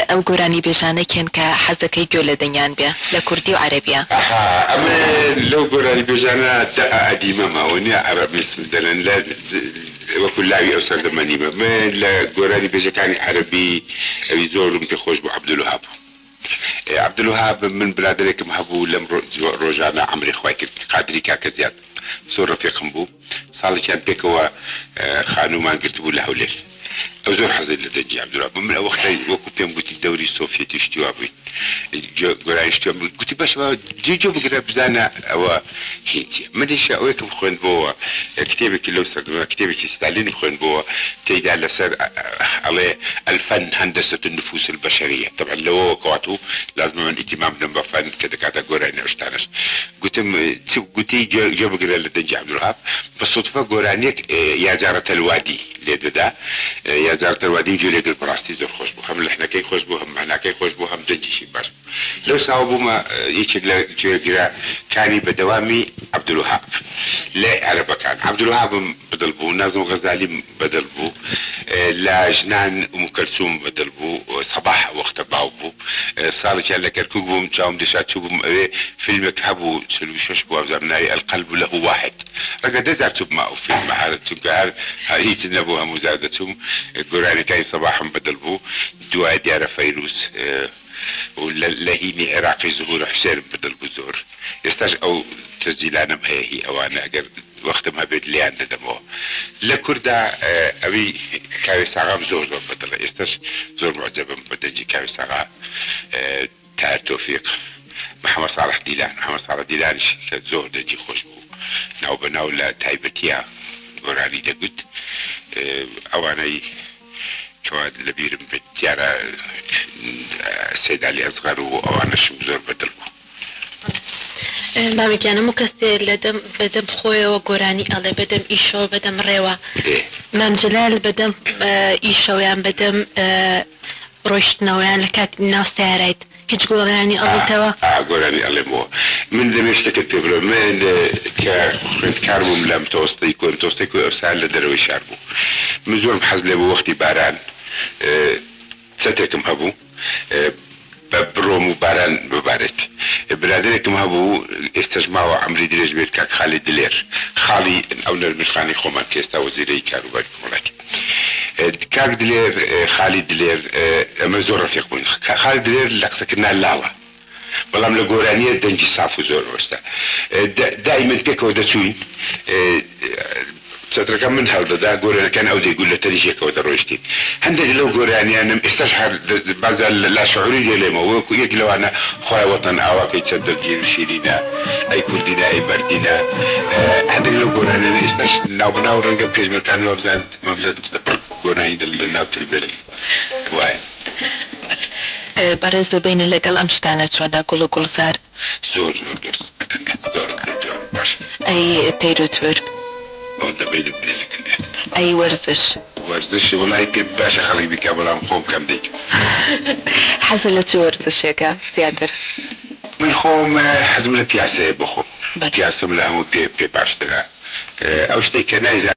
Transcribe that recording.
ئەو گۆرانی بێژانێکێن کە حەزەکەی گوێ لە دەنگیان بێ لە کوردی و عەرەبیە. ئەمە لەو گۆرانی بێژانە ئەدیمەماوە نیە عەرەبی دەڵێن لە وەکو لاوی ئەو سەردەمەنیمە من لە گۆرانی بێژەکانی عەرەبی ئەوی زۆرم پێ خۆش بوو عەبدولوهاب. عەبدولوهاب من برادرێکم هەبوو لەم ڕۆژانە عەمری خوای کرد قادری کاکە زیاد زۆر ڕەفیقم بوو ساڵێکیان پێکەوە خانومان گرتبوو لە هەولێر ئەو زۆر حەزێت لە دەنجی عەبدولوهاب من ئەو وەختەی وەکو پێم گوتی دەوری سۆڤیەتی شتیوا بووین گۆرانی شتیوام گوتی باش جێ بگرە بزانە ئەوە هیچیە منیش ئەوەیەکم خوێندبەوە کتێبێکی لەو سەردەما کتێبێکی ستالین خوێندبەوە تێیدا لەسەر ئەڵێ الفن هندسة النفوس البشرية طبعا لەوە کەواتوو لازم من ئیتیمام بدەم بە فەن کە دەکاتە گۆرانی ئەوشتانش گوتم گوتی جێ بگرە لە دەنجی عەبدولوهاب بەسوودفە گۆرانێک یا جارەتە الوادی لێ دەدا یا جارەتە الوادی گوێ لێگر بەڕاستی زۆر خۆش بوو هەم لەحنەکەی خۆش بوو هەم معناکەی خۆش بوو هەم دەنجیشی باش لەو ساوە بوومە یەکێک لە گوێگرەکانی بەدەوامی عەبدولوهاب لە عەرەبەکان عەبدولوهابم بەدڵ بوو نازم غەزالیم بەدڵ بوو لە ژنان ئوم کەلسوم بەدڵ بوو سەباح وەختە باو بوو ساڵێکیان لە کەرکووک بووم چاوم دێشا چوو بووم ئەوێ فیلمێک هەبوو 46 بوو ئەوزار ناوی القلب له واحد ڕەگە دەزار چووم ئەو فیلمە چونکە هەر هیچ نەبوو هەموو زار دەچووم گۆرانەکانی سەباحم بەدڵ بوو دوای دیارە فەیروس ولهيني عراقي ظهور حسين بدل بزور يستاج او تسجيلانم هي اوانه اگر وقتم هبيت لي عند دمو لكردا ابي كاوي ساغام زور بدل يستاج زور معجبم بدجي كاوي ساغا تاع توفيق محمد صالح ديلان زور دجي خوشبو ناو بناو لا تايبتيا وراني دقت اواني كواد لبيرم بتيارة سيد علي أصغر وأنا شو زور بدل بابي كان مكستي لدم بدم خويا وقراني الله بدم إيشو بدم ريوا مام جلال بدم إيشو يعني بدم روشتنا ويعني لكات الناس ساريت هيج قراني الله توا قراني الله مو من دمشق كتبره من كنت كارمم لم توستيكو أرسال لدروي شاربو من زور محزلة بوقتي باران ستركم هبو برومو باران ببارت برادركم هبو استجمعوا عمري دريج بيت كاك خالد دلير خالي او نرمشخاني خومان كيستا وزيري كاروباري كمولاتي كاك دلير خالد دلير اما زور رفيق بون خالد دلير لقسكنا اللاوة بلام لقورانية دنجي صافو زور وستا دائما كيكو داتوين ستركم من هذا دا قول كان أودي يقول له تريش يكود روشتين عندك لو قول يعني أنا استشعر بعض لا شعوري لي ما هو يك لو أنا خويا وطن أواك يتصدق جيل شيرينا أي كردنا أي بردنا عندك لو قول أنا استشعر ناو بناو رنجة بيج مكان ما بزاد قول هيدا اللي ناو تلبل واي برز بين اللي قال أمشتانا شونا كل صار زور باش أي تيرو تور وانت بين بليلك أي ورزش والله كيف باشا خلي بك ولا مقوم كم ديك حصلت ورزش هيك زيادة من خوم حزم لك يا سيب بخو يا سم له مو كيف باشتغل او شتي كان اذا